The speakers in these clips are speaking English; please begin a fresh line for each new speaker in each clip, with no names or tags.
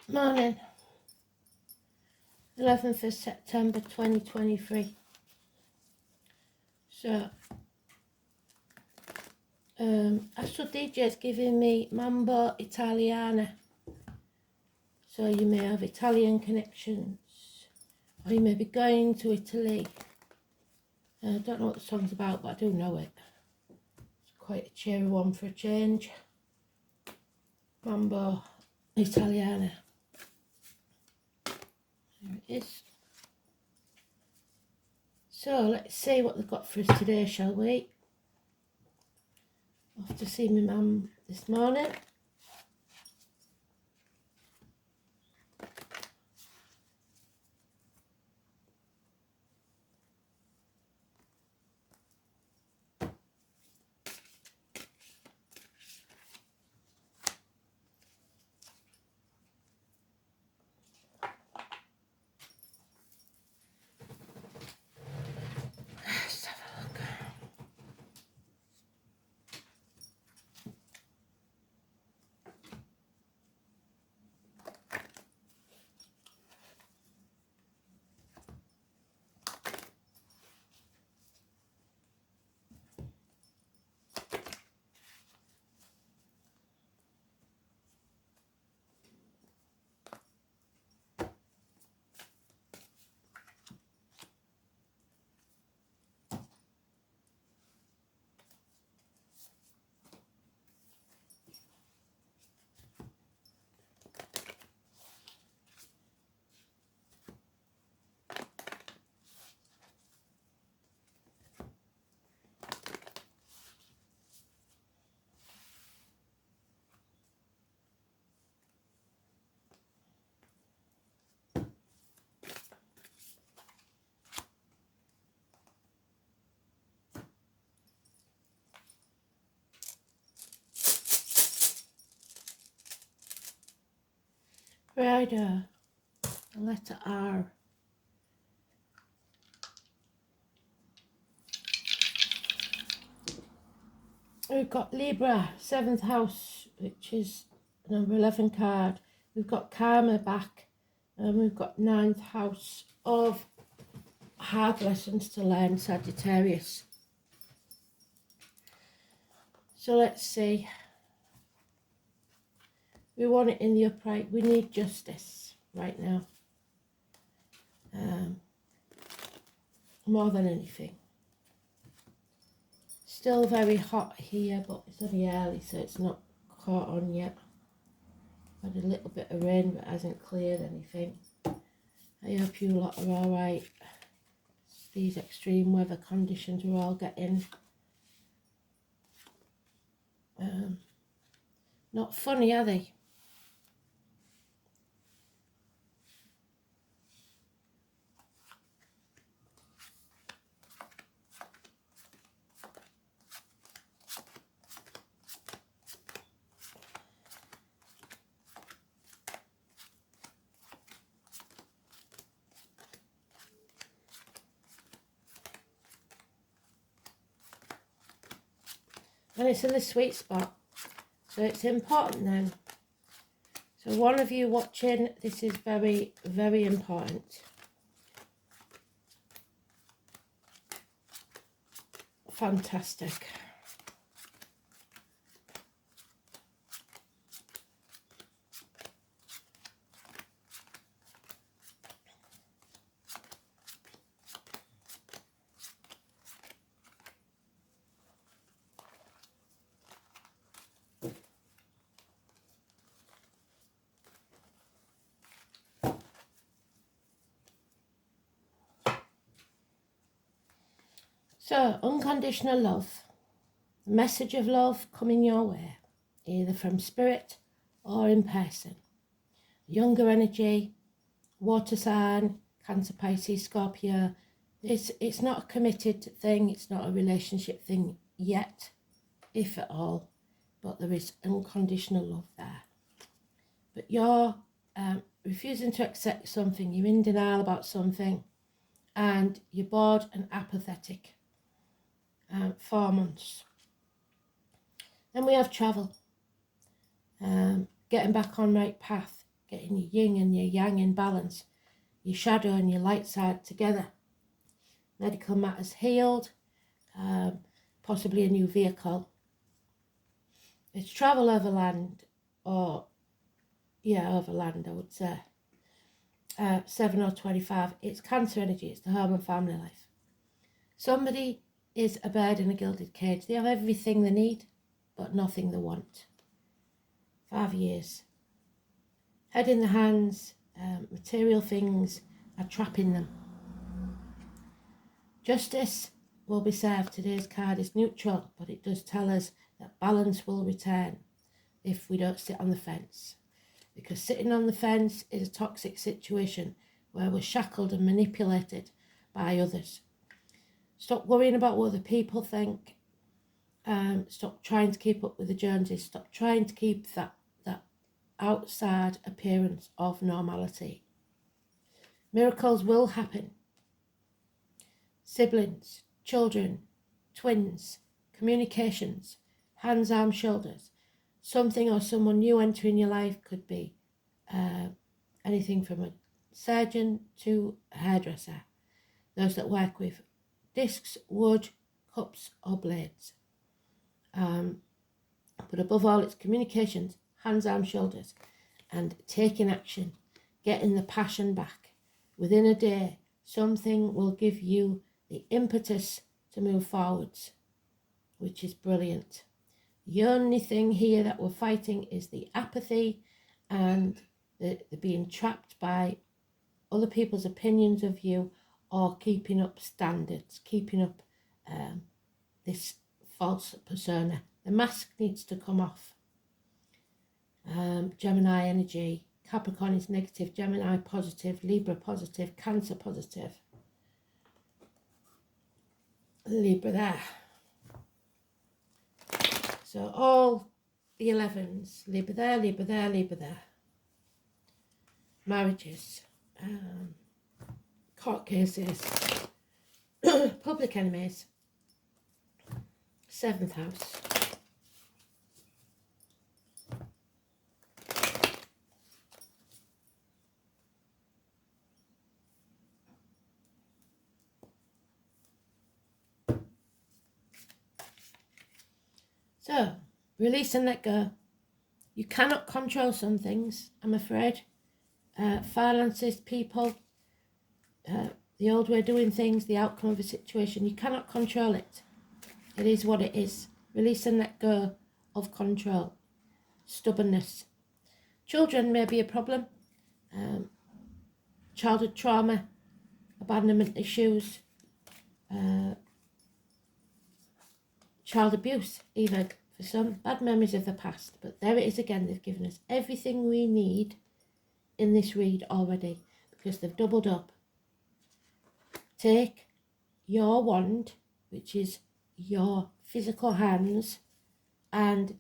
Morning, 11th of September 2023. So, Astro DJ is giving me Mambo Italiana. So you may have Italian connections, or you may be going to Italy. I don't know what the song's about, but I do know it. It's quite a cheery one for a change. Mambo Italiana. There it is. So let's see what they've got for us today, shall we? Off to see my mum this morning. Let's have a look. Rider, the letter R. We've got Libra, 7th house, which is number 11 card. We've got Karma back, and we've got 9th house of hard lessons to learn, Sagittarius. So let's see. We want it in the upright. We need justice right now. More than anything. Still very hot here, but it's only early, so it's not caught on yet. Had a little bit of rain, but it hasn't cleared anything. I hope you lot are alright. These extreme weather conditions we're all getting. Not funny, are they? And it's in the sweet spot, so it's important then. So one of you watching, this is very, very important. Fantastic. So, unconditional love, a message of love coming your way, either from spirit or in person. Younger energy, water sign, Cancer, Pisces, Scorpio. It's not a committed thing, it's not a relationship thing yet, if at all, but there is unconditional love there. But you're refusing to accept something, you're in denial about something, and you're bored and apathetic. 4 months. Then we have travel, getting back on right path. getting your yin and your yang in balance, your shadow and your light side together. Medical matters healed, possibly a new vehicle. It's travel over land, or over land, I would say. 7 or 25, it's Cancer energy, it's the home and family life. Somebody is a bird in a gilded cage. They have everything they need, but nothing they want. 5 years. Head in the hands, material things are trapping them. Justice will be served. Today's card is neutral, but it does tell us that balance will return if we don't sit on the fence. Because sitting on the fence is a toxic situation where we're shackled and manipulated by others. Stop worrying about what other people think. Stop trying to keep up with the Joneses. Stop trying to keep that outside appearance of normality. Miracles will happen. Siblings, children, twins, communications, hands, arms, shoulders. Something or someone new entering your life could be anything from a surgeon to a hairdresser. Those that work with discs, wood, cups or blades. But above all, it's communications, hands, arms, shoulders, and taking action, getting the passion back. Within a day, something will give you the impetus to move forwards, which is brilliant. The only thing here that we're fighting is the apathy and the being trapped by other people's opinions of you, or keeping up standards, keeping up this false persona. The mask needs to come off. Gemini energy, Capricorn is negative, Gemini positive, Libra positive, Cancer positive. Libra there. So all the 11s, Libra there, Libra there, Libra there. Marriages, court cases, public enemies, 7th house. So, release and let go. You cannot control some things, I'm afraid. Finances, people, the old way of doing things, the outcome of a situation, you cannot control it. It is what it is. Release and let go of control. Stubbornness. Children may be a problem. Childhood trauma, abandonment issues, child abuse even for some, bad memories of the past. But there it is again, they've given us everything we need in this read already, because they've doubled up. Take your wand, which is your physical hands, and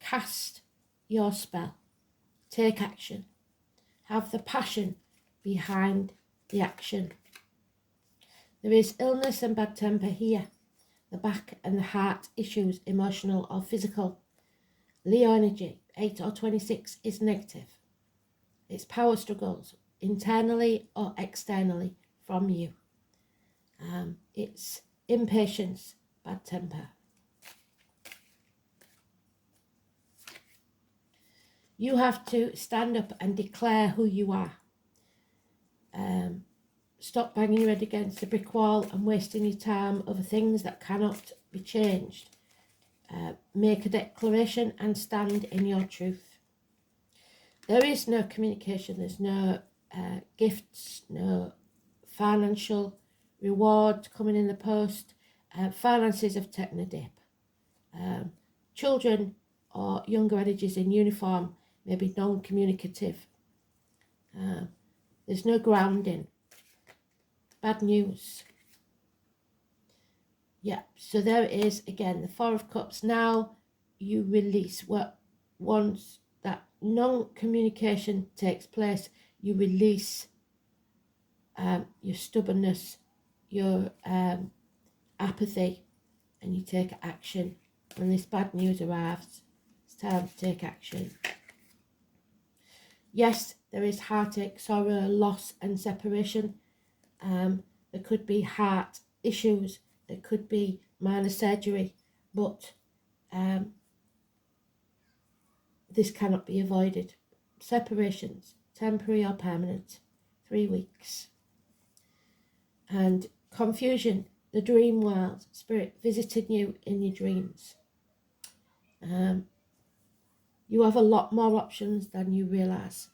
cast your spell. Take action. Have the passion behind the action. There is illness and bad temper here. The back and the heart issues, emotional or physical. Leo energy, 8 or 26, is negative. It's power struggles, internally or externally from you. It's impatience, bad temper. You have to stand up and declare who you are. Stop banging your head against a brick wall and wasting your time over things that cannot be changed. Make a declaration and stand in your truth. There is no communication, there's no gifts, no financial reward coming in the post. Finances have taken a dip. Children or younger energies in uniform may be non-communicative. There's no grounding. Bad news. Yeah, so there it is again, the 4 of Cups. Now you release what once that non-communication takes place, you release your stubbornness, your apathy, and you take action. When this bad news arrives, it's time to take action. Yes, there is heartache, sorrow, loss and separation. There could be heart issues, there could be minor surgery, but this cannot be avoided. Separations, temporary or permanent, 3 weeks. And confusion, the dream world, spirit visiting you in your dreams. You have a lot more options than you realise.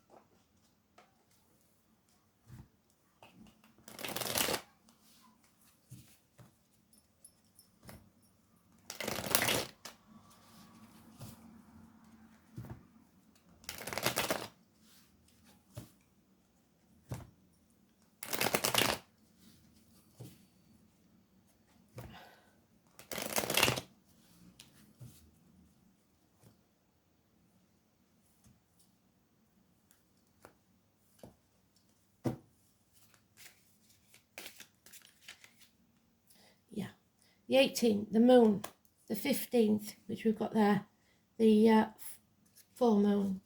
Yeah. The 18th, the moon. The 15th, which we've got there, the full moon,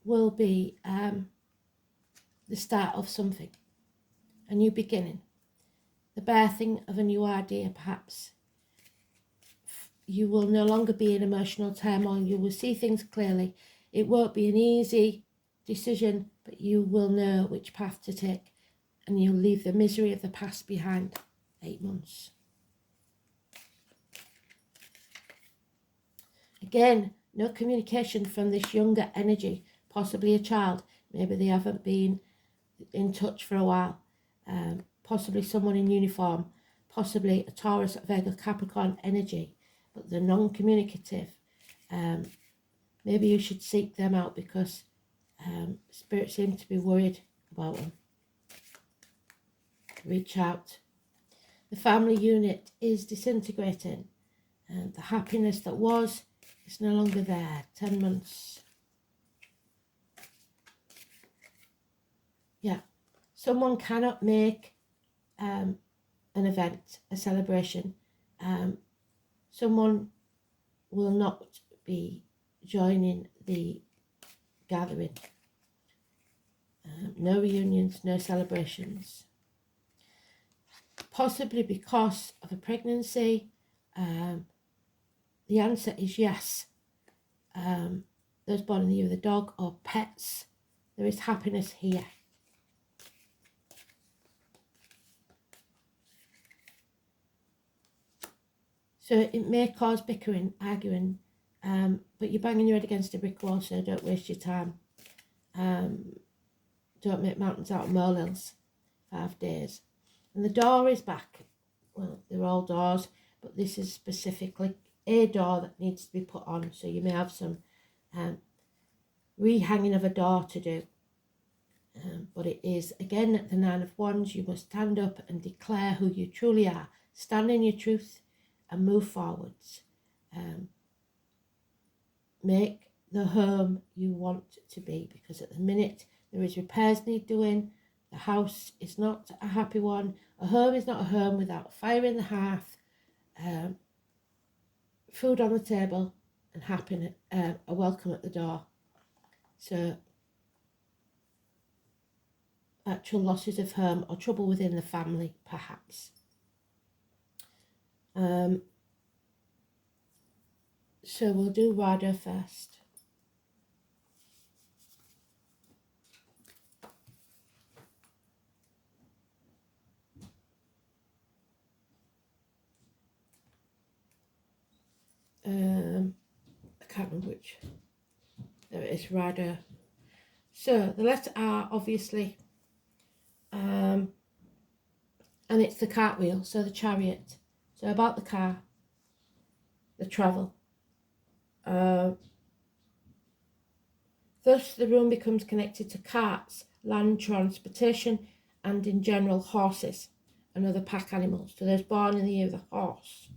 will be the start of something, a new beginning, the birthing of a new idea, perhaps. You will no longer be in emotional turmoil. You will see things clearly. It won't be an easy decision, but you will know which path to take, and you'll leave the misery of the past behind. 8 months. Again, no communication from this younger energy, possibly a child. Maybe they haven't been in touch for a while. Possibly someone in uniform, possibly a Taurus, Virgo, Capricorn energy, but they're non-communicative. Maybe you should seek them out because Spirit seems to be worried about them. Reach out. The family unit is disintegrating, and the happiness that was is no longer there. 10 months. Yeah. Someone cannot make an event, a celebration. Someone will not be joining the gathering. No reunions, no celebrations. Possibly because of a pregnancy. The answer is yes. Those born in the year of the dog or pets, there is happiness here. So it may cause bickering, arguing, but you're banging your head against a brick wall, so don't waste your time. Don't make mountains out of molehills. 5 days. And the door is back. Well, they're all doors, but this is specifically a door that needs to be put on. So you may have some rehanging of a door to do. But it is, again, the 9 of Wands. You must stand up and declare who you truly are. Stand in your truth and move forwards. Make the home you want to be, because at the minute there is repairs need doing. The house is not a happy one. A home is not a home without fire in the hearth, food on the table, and happiness, a welcome at the door. So actual losses of home or trouble within the family, perhaps. So we'll do Radha first. I can't remember which. There it is, Radha. So the letter R, obviously, and it's the cartwheel, so the chariot. So about the car, the travel. Thus, the rune becomes connected to carts, land transportation, and in general horses and other pack animals. To those born in the year of the horse.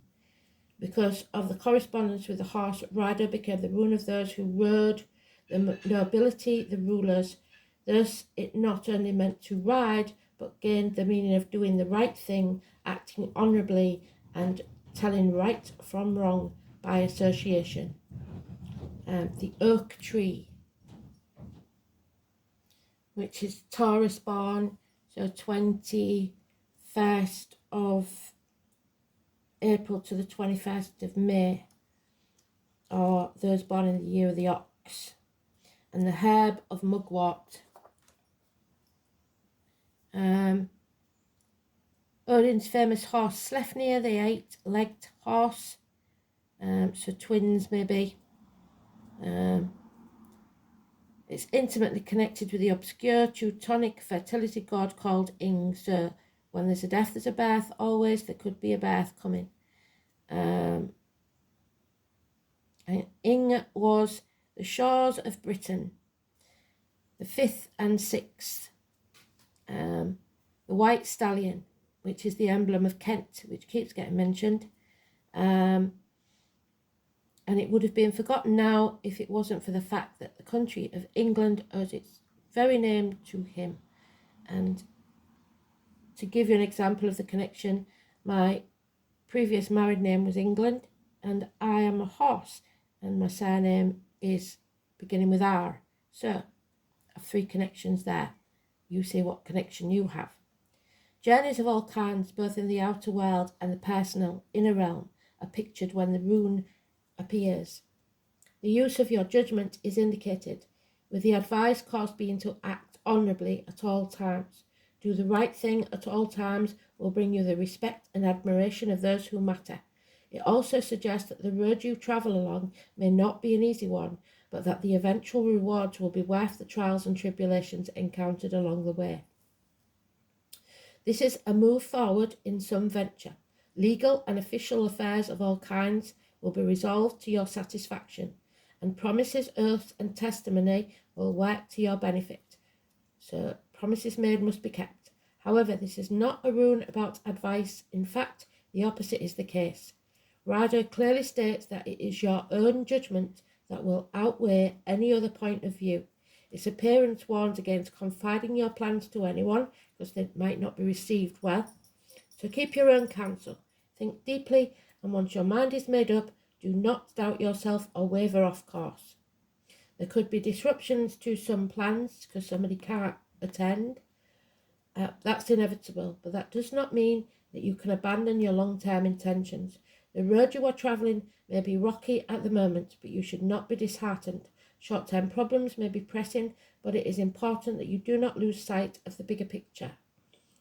Because of the correspondence with the horse, rider became the rune of those who rode, the nobility, the rulers. Thus, it not only meant to ride, but gained the meaning of doing the right thing, acting honourably, and telling right from wrong by association. The oak tree. which is Taurus born, so 21st of April to the 21st of May, or those born in the year of the ox, and the herb of mugwort. Odin's famous horse Sleipnir, the 8-legged horse, so twins maybe. It's intimately connected with the obscure Teutonic fertility god called Ing. So when there's a death, there's a birth. Always there could be a birth coming. And Ing was the shores of Britain, the 5th and 6th. The white stallion, which is the emblem of Kent, which keeps getting mentioned. And it would have been forgotten now if it wasn't for the fact that the country of England owes its very name to him. And to give you an example of the connection, my previous married name was England, and I am a horse, and my surname is beginning with R. So I have 3 connections there. You see what connection you have. Journeys of all kinds, both in the outer world and the personal inner realm, are pictured when the rune appears. The use of your judgment is indicated, with the advice course being to act honourably at all times. Do the right thing at all times will bring you the respect and admiration of those who matter. It also suggests that the road you travel along may not be an easy one, but that the eventual rewards will be worth the trials and tribulations encountered along the way. This is a move forward in some venture. Legal and official affairs of all kinds will be resolved to your satisfaction, and promises, oaths, and testimony will work to your benefit. So promises made must be kept. However, this is not a rune about advice. In fact, the opposite is the case. Rider clearly states that it is your own judgment that will outweigh any other point of view. Its appearance warns against confiding your plans to anyone, because they might not be received well. So keep your own counsel. Think deeply, and once your mind is made up, do not doubt yourself or waver off course. There could be disruptions to some plans because somebody can't attend. That's inevitable, but that does not mean that you can abandon your long-term intentions. The road you are travelling may be rocky at the moment, but you should not be disheartened. Short-term problems may be pressing, but it is important that you do not lose sight of the bigger picture.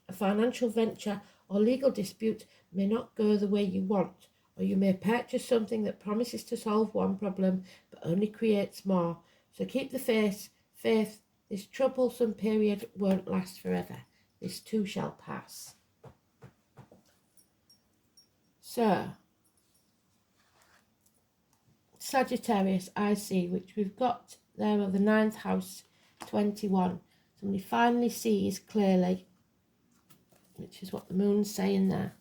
A financial venture or legal dispute may not go the way you want, or you may purchase something that promises to solve one problem but only creates more. So keep the faith. This troublesome period won't last forever. This too shall pass. So, Sagittarius, I see, which we've got there of the 9th house, 21. Somebody finally sees clearly, which is what the moon's saying there.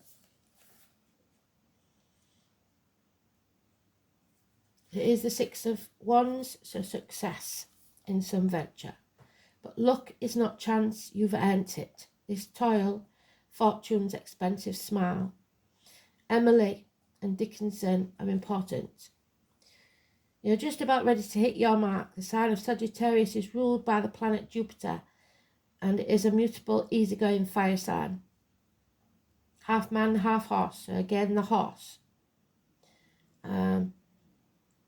It is the 6 of Wands, so success in some venture. But luck is not chance, you've earned it. This toil, fortune's expensive smile. Emily and Dickinson are important. You're just about ready to hit your mark. The sign of Sagittarius is ruled by the planet Jupiter, and it is a mutable, easygoing fire sign. Half man, half horse, so again the horse.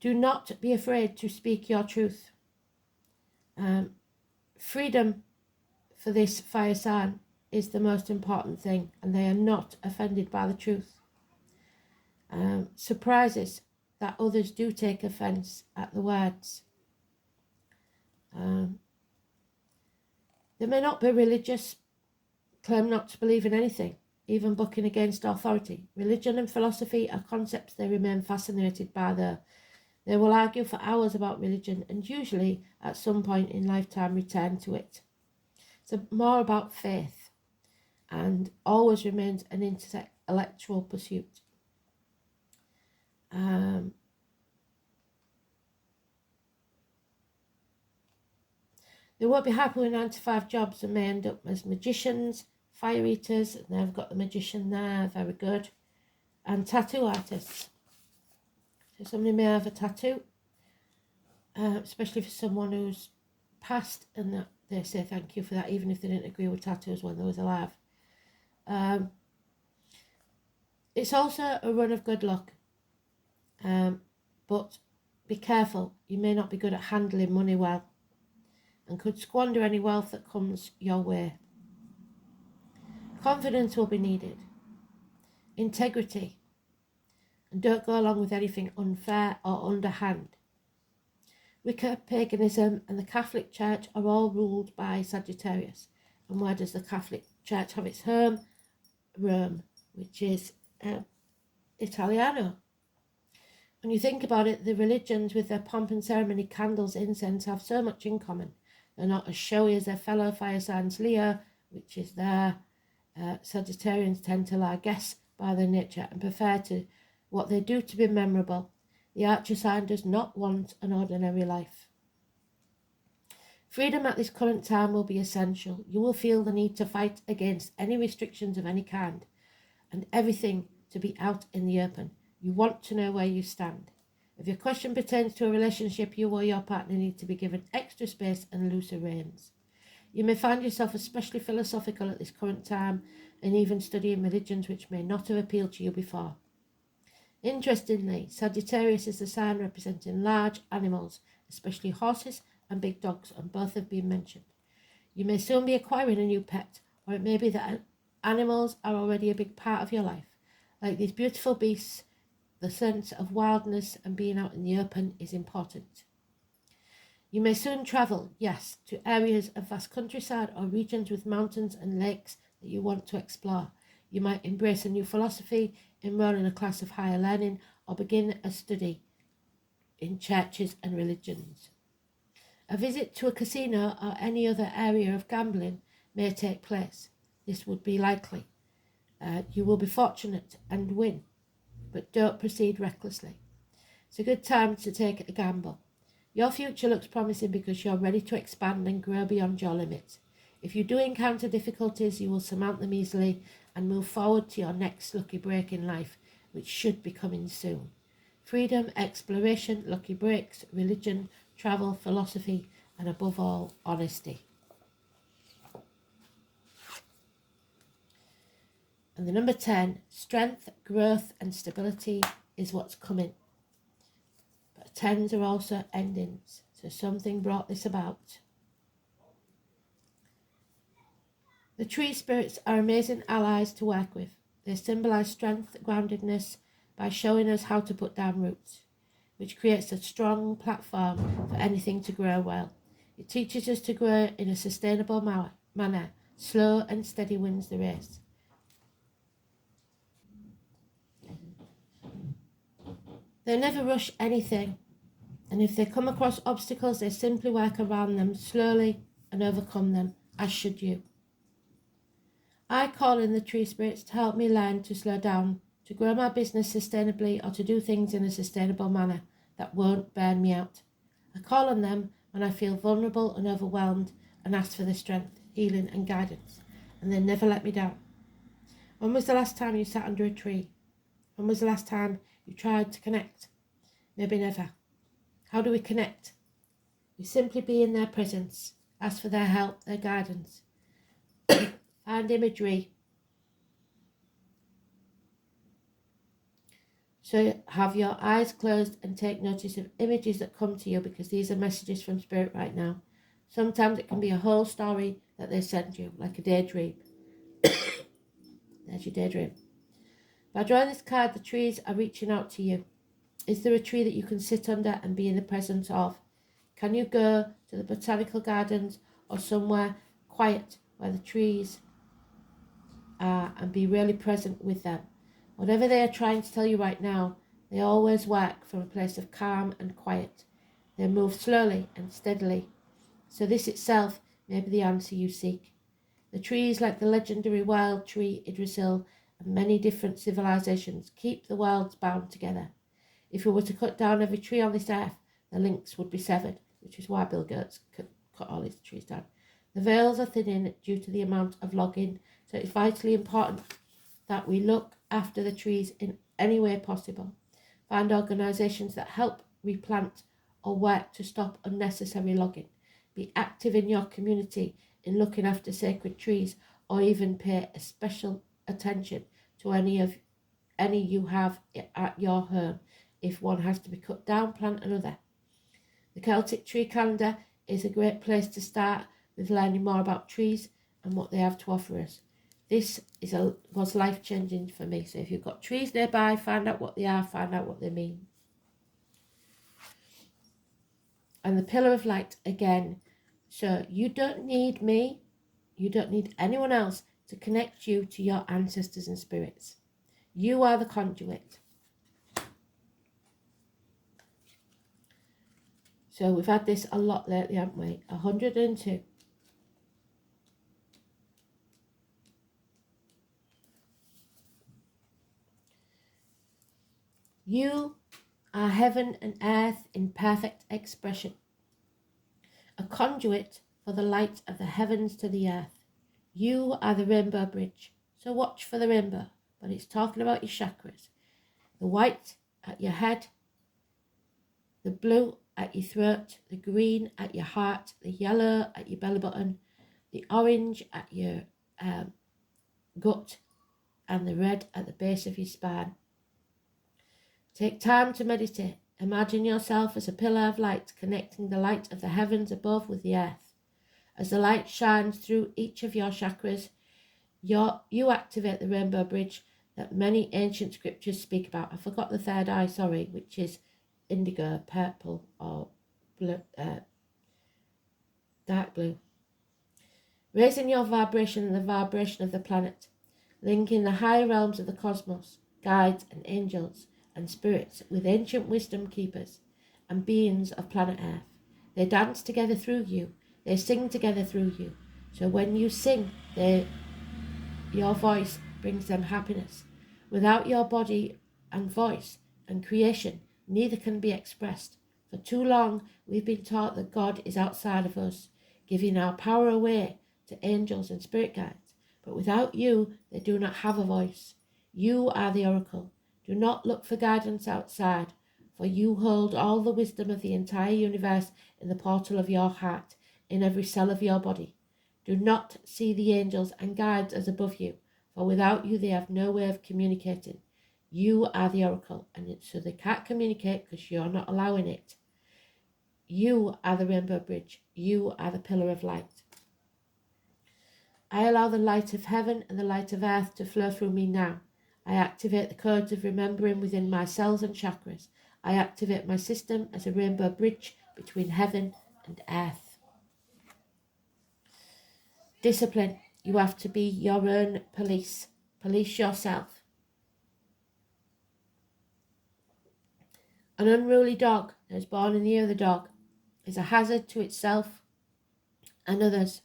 Do not be afraid to speak your truth. Freedom for this fire sign is the most important thing, and they are not offended by the truth. Surprises that others do take offence at the words. They may not be religious, claim not to believe in anything, even bucking against authority. Religion and philosophy are concepts they remain fascinated by, though. They will argue for hours about religion and usually at some point in lifetime return to it. It's more about faith and always remains an intellectual pursuit. They won't be happy with 9-to-5 jobs and may end up as magicians, fire eaters, and they've got the magician there, very good, and tattoo artists. So somebody may have a tattoo, especially for someone who's passed and they say thank you for that, even if they didn't agree with tattoos when they was alive. It's also a run of good luck, but be careful. You may not be good at handling money well and could squander any wealth that comes your way. Confidence will be needed. Integrity. And don't go along with anything unfair or underhand. Wicca, paganism and the Catholic Church are all ruled by Sagittarius. And where does the Catholic Church have its home? Rome, which is Italiano. When you think about it, the religions with their pomp and ceremony, candles, incense have so much in common. They're not as showy as their fellow fire signs Leo, which is their Sagittarians tend to largesse by their nature and prefer to what they do to be memorable. The Archer sign does not want an ordinary life. Freedom at this current time will be essential. You will feel the need to fight against any restrictions of any kind and everything to be out in the open. You want to know where you stand. If your question pertains to a relationship, you or your partner need to be given extra space and looser reins. You may find yourself especially philosophical at this current time and even studying religions which may not have appealed to you before. Interestingly, Sagittarius is the sign representing large animals, especially horses and big dogs, and both have been mentioned. You may soon be acquiring a new pet, or it may be that animals are already a big part of your life. Like these beautiful beasts, the sense of wildness and being out in the open is important. You may soon travel, yes, to areas of vast countryside or regions with mountains and lakes that you want to explore. You might embrace a new philosophy, enroll in a class of higher learning, or begin a study in churches and religions. A visit to a casino or any other area of gambling may take place. This would be likely. You will be fortunate and win, but don't proceed recklessly. It's a good time to take a gamble. Your future looks promising because you're ready to expand and grow beyond your limits. If you do encounter difficulties, you will surmount them easily and move forward to your next lucky break in life, which should be coming soon. Freedom, exploration, lucky breaks, religion, travel, philosophy, and above all, honesty. And the number 10, strength, growth, and stability is what's coming. But 10s are also endings, so something brought this about. The tree spirits are amazing allies to work with. They symbolise strength, groundedness, by showing us how to put down roots, which creates a strong platform for anything to grow well. It teaches us to grow in a sustainable manner. Slow and steady wins the race. They never rush anything, and if they come across obstacles, they simply work around them slowly and overcome them, as should you. I call in the tree spirits to help me learn to slow down, to grow my business sustainably, or to do things in a sustainable manner that won't burn me out. I call on them when I feel vulnerable and overwhelmed and ask for their strength, healing and guidance, and they never let me down. When was the last time you sat under a tree? When was the last time you tried to connect? Maybe never. How do we connect? We simply be in their presence, ask for their help, their guidance. Find imagery. So have your eyes closed and take notice of images that come to you, because these are messages from Spirit right now. Sometimes it can be a whole story that they send you, like a daydream. There's your daydream. By drawing this card, the trees are reaching out to you. Is there a tree that you can sit under and be in the presence of? Can you go to the botanical gardens or somewhere quiet where the trees are and be really present with them? Whatever they are trying to tell you right now, they always work from a place of calm and quiet. They move slowly and steadily. So this itself may be the answer you seek. The trees, like the legendary wild tree Idrisil and many different civilizations, keep the worlds bound together. If we were to cut down every tree on this earth, the links would be severed, which is why Bill Gates cut all these trees down. The veils are thinning due to the amount of logging, so it's vitally important that we look after the trees in any way possible. Find organisations that help replant or work to stop unnecessary logging. be active in your community in looking after sacred trees, or even pay a special attention to any you have at your home. If one has to be cut down, plant another. The Celtic tree calendar is a great place to start with learning more about trees and what they have to offer us. This was life-changing for me. So if you've got trees nearby, find out what they are, find out what they mean. And the pillar of light again. So you don't need me, you don't need anyone else to connect you to your ancestors and spirits. You are the conduit. So we've had this a lot lately, haven't we? 102. You are heaven and earth in perfect expression, a conduit for the light of the heavens to the earth. You are the rainbow bridge, so watch for the rainbow, but it's talking about your chakras. The white at your head, the blue at your throat, the green at your heart, the yellow at your belly button, the orange at your gut, and the red at the base of your spine. Take time to meditate. Imagine yourself as a pillar of light, connecting the light of the heavens above with the earth. As the light shines through each of your chakras, you activate the rainbow bridge that many ancient scriptures speak about. I forgot the third eye, which is indigo, purple, or blue, dark blue. Raising your vibration and the vibration of the planet, linking the higher realms of the cosmos, guides and angels and spirits with ancient wisdom keepers and beings of planet Earth. They dance together through you. They sing together through you. So when you sing, your voice brings them happiness. Without your body and voice and creation, neither can be expressed. For too long, we've been taught that God is outside of us, giving our power away to angels and spirit guides. But without you, they do not have a voice. You are the oracle. Do not look for guidance outside, for you hold all the wisdom of the entire universe in the portal of your heart, in every cell of your body. Do not see the angels and guides as above you, for without you they have no way of communicating. You are the oracle, and so they can't communicate because you're not allowing it. You are the rainbow bridge. You are the pillar of light. I allow the light of heaven and the light of earth to flow through me now. I activate the codes of remembering within my cells and chakras. I activate my system as a rainbow bridge between heaven and earth. Discipline. You have to be your own police. Police yourself. An unruly dog that is born in the year of the dog is a hazard to itself and others.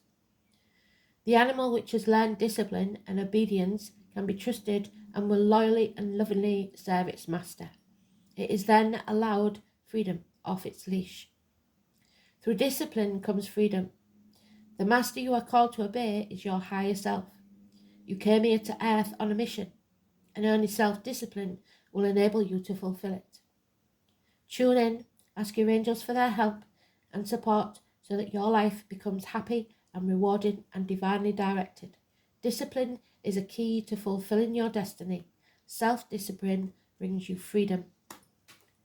The animal which has learned discipline and obedience can be trusted and will loyally and lovingly serve its master. It is then allowed freedom off its leash. Through discipline comes freedom. The master you are called to obey is your higher self. You came here to earth on a mission, and only self-discipline will enable you to fulfill it. Tune in, ask your angels for their help and support so that your life becomes happy and rewarding and divinely directed. Discipline is a key to fulfilling your destiny. Self-discipline brings you freedom.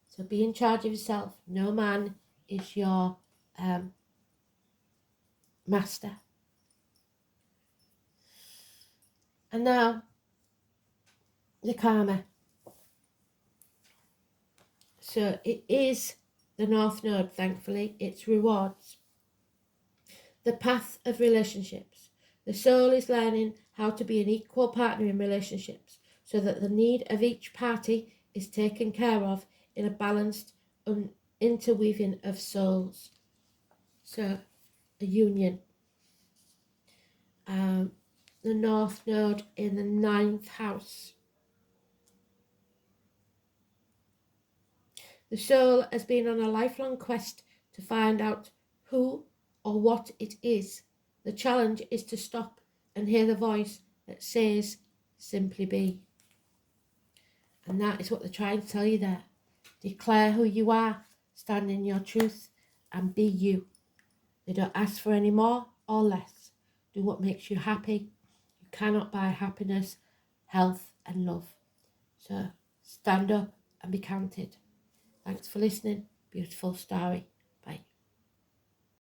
So be in charge of yourself. No man is your master. And now, the karma. So it is the North Node, thankfully. It's rewards. The path of relationships. The soul is learning how to be an equal partner in relationships so that the need of each party is taken care of in a balanced interweaving of souls. So, a union. The North Node in the 9th house. The soul has been on a lifelong quest to find out who or what it is. The challenge is to stop and hear the voice that says, simply be. And that is what they're trying to tell you there. Declare who you are, stand in your truth, and be you. They don't ask for any more or less. Do what makes you happy. You cannot buy happiness, health and love. So stand up and be counted. Thanks for listening. Beautiful story.